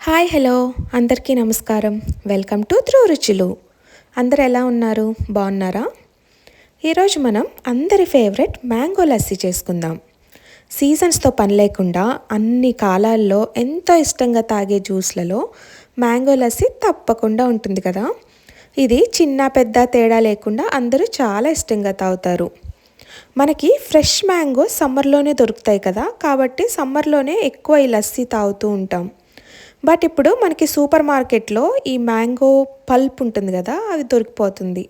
Hi hello అందరికీ నమస్కారం. Welcome to ధ్రువ రుచులు. అందరు ఎలా ఉన్నారు? బాగున్నారా? ఈరోజు మనం అందరి ఫేవరెట్ మ్యాంగో లస్సీ చేసుకుందాం. సీజన్స్తో పని లేకుండా అన్ని కాలాల్లో ఎంతో ఇష్టంగా తాగే జ్యూస్లలో మ్యాంగో లస్సీ తప్పకుండా ఉంటుంది కదా. ఇది చిన్న పెద్ద తేడా లేకుండా అందరూ చాలా ఇష్టంగా తాగుతారు. మనకి ఫ్రెష్ మ్యాంగో సమ్మర్లోనే దొరుకుతాయి కదా, కాబట్టి సమ్మర్లోనే ఎక్కువ ఈ లస్సీ తాగుతూ ఉంటాం. బట్ ఇప్పుడు మనకి సూపర్ మార్కెట్లో ఈ మ్యాంగో పల్ప్ ఉంటుంది కదా, అది దొరికిపోతుంది.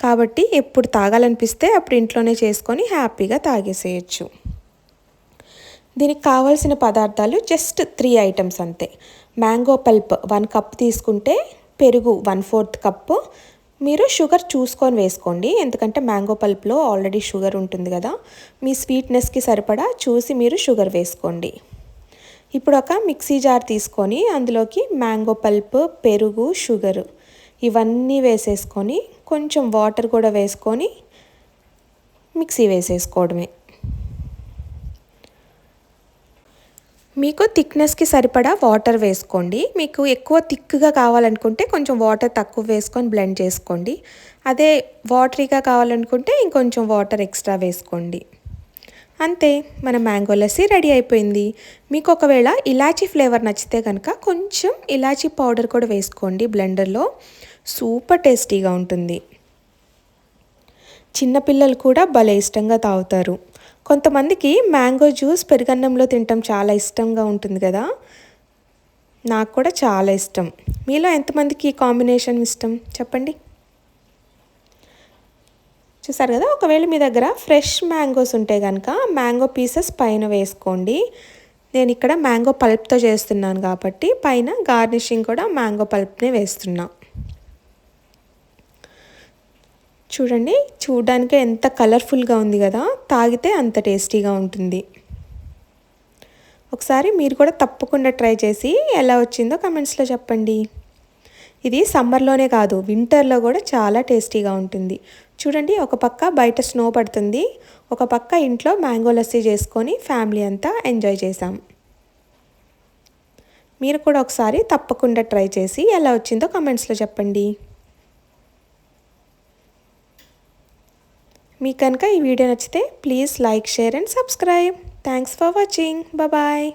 కాబట్టి ఎప్పుడు తాగాలనిపిస్తే అప్పుడు ఇంట్లోనే చేసుకొని హ్యాపీగా తాగేసేయచ్చు. దీనికి కావాల్సిన పదార్థాలు జస్ట్ 3 ఐటమ్స్ అంతే. మ్యాంగో పల్ప్ 1 కప్ తీసుకుంటే, పెరుగు 1/4 కప్పు. మీరు షుగర్ చూసుకొని వేసుకోండి, ఎందుకంటే మ్యాంగో పల్ప్లో ఆల్రెడీ షుగర్ ఉంటుంది కదా. మీ స్వీట్నెస్కి సరిపడా చూసి మీరు షుగర్ వేసుకోండి. ఇప్పుడు ఒక మిక్సీ జార్ తీసుకొని అందులోకి మ్యాంగో పల్ప్, పెరుగు, షుగరు ఇవన్నీ వేసేసుకొని కొంచెం వాటర్ కూడా వేసుకొని మిక్సీ వేసేసుకోవడమే. మీకు థిక్నెస్కి సరిపడా వాటర్ వేసుకోండి. మీకు ఎక్కువ థిక్గా కావాలనుకుంటే కొంచెం వాటర్ తక్కువ వేసుకొని బ్లెండ్ చేసుకోండి. అదే వాటరీగా కావాలనుకుంటే ఇంకొంచెం వాటర్ ఎక్స్ట్రా వేసుకోండి. అంతే, మన మ్యాంగో లస్సీ రెడీ అయిపోయింది. మీకు ఒకవేళ ఇలాచీ ఫ్లేవర్ నచ్చితే కనుక కొంచెం ఇలాచీ పౌడర్ కూడా వేసుకోండి బ్లెండర్లో. సూపర్ టేస్టీగా ఉంటుంది. చిన్నపిల్లలు కూడా భలే ఇష్టంగా తాగుతారు. కొంతమందికి మ్యాంగో జ్యూస్ పెరుగన్నంలో తినటం చాలా ఇష్టంగా ఉంటుంది కదా. నాకు కూడా చాలా ఇష్టం. మీలో ఎంతమందికి ఈ కాంబినేషన్ ఇష్టం చెప్పండి. చూసారు కదా, ఒకవేళ మీ దగ్గర ఫ్రెష్ మ్యాంగోస్ ఉంటే కనుక మ్యాంగో పీసెస్ పైన వేసుకోండి. నేను ఇక్కడ మ్యాంగో పల్ప్తో చేస్తున్నాను కాబట్టి పైన గార్నిషింగ్ కూడా మ్యాంగో పల్ప్నే వేస్తున్నా. చూడండి, చూడడానికి ఎంత కలర్ఫుల్గా ఉంది కదా, తాగితే అంత టేస్టీగా ఉంటుంది. ఒకసారి మీరు కూడా తప్పకుండా ట్రై చేసి ఎలా వచ్చిందో కమెంట్స్లో చెప్పండి. ఇది సమ్మర్లోనే కాదు, వింటర్లో కూడా చాలా టేస్టీగా ఉంటుంది. చూడండి, ఒక పక్క బయట స్నో పడుతుంది, ఒక పక్క ఇంట్లో మ్యాంగో లస్సీ చేసుకొని ఫ్యామిలీ అంతా ఎంజాయ్ చేసాం. మీరు కూడా ఒకసారి తప్పకుండా ట్రై చేసి ఎలా వచ్చిందో కమెంట్స్లో చెప్పండి. మీకు కనుక ఈ వీడియో నచ్చితే please like, share and subscribe. Thanks for watching. Bye.